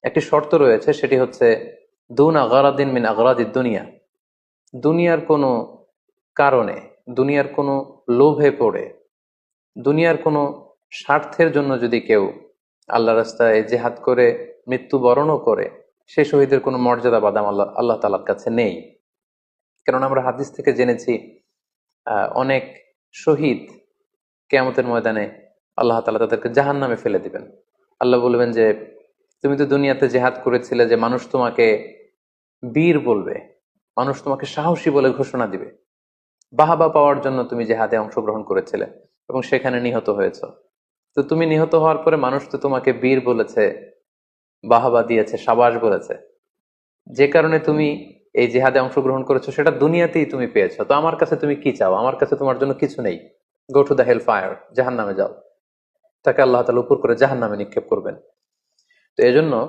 একটি শর্ত রয়েছে, সেটি হচ্ছে দুন আগারাদিন মিন আগারাদিদ দুনিয়া। দুনিয়ার কোনো কারণে, দুনিয়ার কোনো লোভে পড়ে, দুনিয়ার কোনো স্বার্থের জন্য যদি কেউ আল্লাহ রাস্তায় জেহাদ করে মৃত্যুবরণও করে, সে শহীদের কোনো মর্যাদা বাদাম আল্লাহ আল্লাহ তালার কাছে নেই। কারণ আমরা হাদিস থেকে জেনেছি অনেক শহীদ কিয়ামতের ময়দানে আল্লাহ তাআলা তাদেরকে জাহান্নামে ফেলে দিবেন। আল্লাহ বলবেন যে তুমি তো দুনিয়াতে জেহাদ করেছিলে, যে মানুষ তোমাকে বীর বলবে, মানুষ তোমাকে সাহসী বলে ঘোষণা দিবে, বাহাবা পাওয়ার জন্য তুমি জেহাদে অংশগ্রহণ করেছিলে এবং সেখানে নিহত হয়েছ। তো তুমি নিহত হওয়ার পরে মানুষ তো তোমাকে বীর বলেছে, বাহাবা দিয়েছে, সাবাস বলেছে। যে কারণে তুমি এই জেহাদে অংশগ্রহণ করেছো সেটা দুনিয়াতেই তুমি পেয়েছো। তো আমার কাছে তুমি কি চাও? আমার কাছে তোমার জন্য কিছু নেই। Go to the hell fire, জাহান্নামে যাও। তাকে আল্লাহ তাআলা উপর করে জাহান্নামে নিক্ষেপ করবেন। তো এজন্য